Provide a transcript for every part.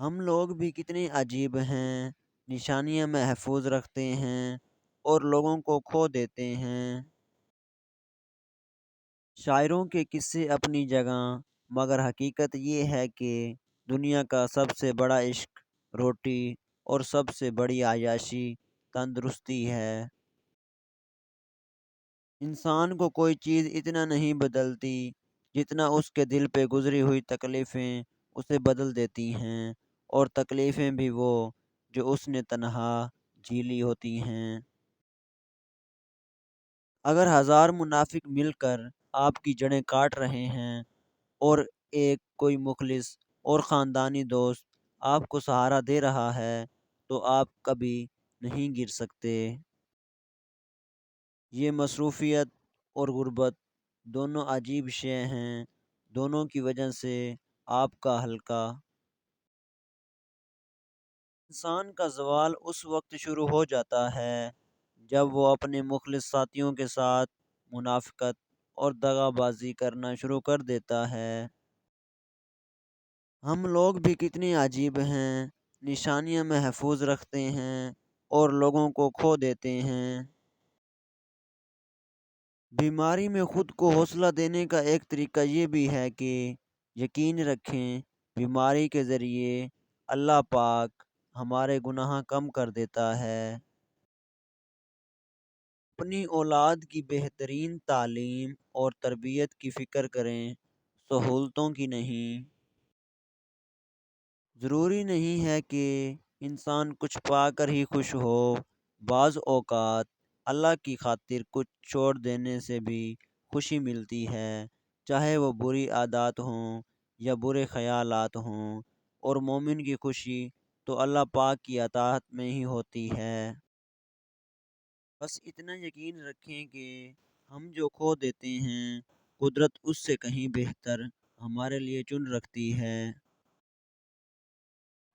ہم لوگ بھی کتنے عجیب ہیں، نشانیاں محفوظ رکھتے ہیں اور لوگوں کو کھو دیتے ہیں۔ شاعروں کے قصے اپنی جگہ، مگر حقیقت یہ ہے کہ دنیا کا سب سے بڑا عشق روٹی اور سب سے بڑی عیاشی تندرستی ہے۔ انسان کو کوئی چیز اتنا نہیں بدلتی جتنا اس کے دل پہ گزری ہوئی تکلیفیں اسے بدل دیتی ہیں، اور تکلیفیں بھی وہ جو اس نے تنہا جھیلی ہوتی ہیں۔ اگر ہزار منافق مل کر آپ کی جڑیں کاٹ رہے ہیں اور ایک کوئی مخلص اور خاندانی دوست آپ کو سہارا دے رہا ہے تو آپ کبھی نہیں گر سکتے۔ یہ مصروفیت اور غربت دونوں عجیب شے ہیں، دونوں کی وجہ سے آپ کا حلقہ انسان کا زوال اس وقت شروع ہو جاتا ہے جب وہ اپنے مخلص ساتھیوں کے ساتھ منافقت اور دغا بازی کرنا شروع کر دیتا ہے۔ ہم لوگ بھی کتنے عجیب ہیں، نشانیاں محفوظ رکھتے ہیں اور لوگوں کو کھو دیتے ہیں۔ بیماری میں خود کو حوصلہ دینے کا ایک طریقہ یہ بھی ہے کہ یقین رکھیں بیماری کے ذریعے اللہ پاک ہمارے گناہ کم کر دیتا ہے۔ اپنی اولاد کی بہترین تعلیم اور تربیت کی فکر کریں، سہولتوں کی نہیں۔ ضروری نہیں ہے کہ انسان کچھ پا کر ہی خوش ہو، بعض اوقات اللہ کی خاطر کچھ چھوڑ دینے سے بھی خوشی ملتی ہے، چاہے وہ بری عادات ہوں یا برے خیالات ہوں، اور مومن کی خوشی تو اللہ پاک کی اطاعت میں ہی ہوتی ہے۔ بس اتنا یقین رکھیں کہ ہم جو کھو دیتے ہیں قدرت اس سے کہیں بہتر ہمارے لیے چن رکھتی ہے۔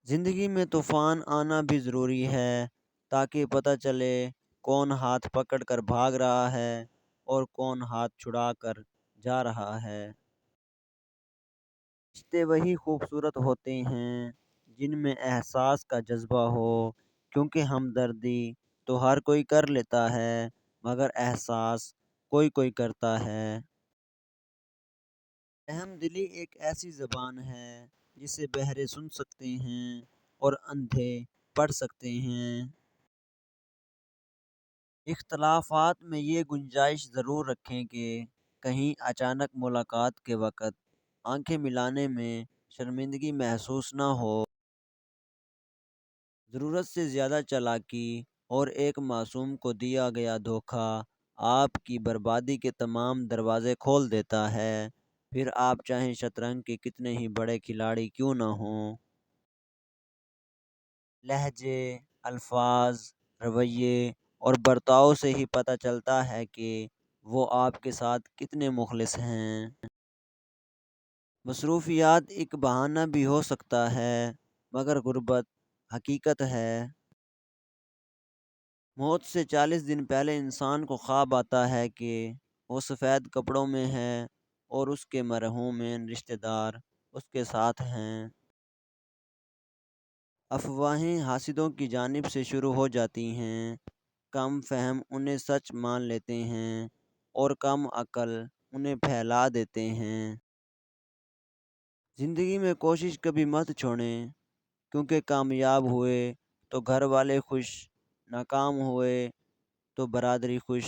زندگی میں طوفان آنا بھی ضروری ہے تاکہ پتہ چلے کون ہاتھ پکڑ کر بھاگ رہا ہے اور کون ہاتھ چھڑا کر جا رہا ہے۔ رشتے وہی خوبصورت ہوتے ہیں جن میں احساس کا جذبہ ہو، کیونکہ ہمدردی تو ہر کوئی کر لیتا ہے مگر احساس کوئی کوئی کرتا ہے۔ رحم دلی ایک ایسی زبان ہے جسے بہرے سن سکتے ہیں اور اندھے پڑھ سکتے ہیں۔ اختلافات میں یہ گنجائش ضرور رکھیں کہ کہیں اچانک ملاقات کے وقت آنکھیں ملانے میں شرمندگی محسوس نہ ہو۔ ضرورت سے زیادہ چالاکی اور ایک معصوم کو دیا گیا دھوکہ آپ کی بربادی کے تمام دروازے کھول دیتا ہے، پھر آپ چاہیں شطرنج کے کتنے ہی بڑے کھلاڑی کیوں نہ ہوں۔ لہجے، الفاظ، رویے اور برتاؤ سے ہی پتہ چلتا ہے کہ وہ آپ کے ساتھ کتنے مخلص ہیں۔ مصروفیات ایک بہانہ بھی ہو سکتا ہے مگر غربت حقیقت ہے۔ موت سے 40 دن پہلے انسان کو خواب آتا ہے کہ وہ سفید کپڑوں میں ہے اور اس کے مرحوم رشتہ دار اس کے ساتھ ہیں۔ افواہیں حاسدوں کی جانب سے شروع ہو جاتی ہیں، کم فہم انہیں سچ مان لیتے ہیں اور کم عقل انہیں پھیلا دیتے ہیں۔ زندگی میں کوشش کبھی مت چھوڑیں، کیونکہ کامیاب ہوئے تو گھر والے خوش، ناکام ہوئے تو برادری خوش۔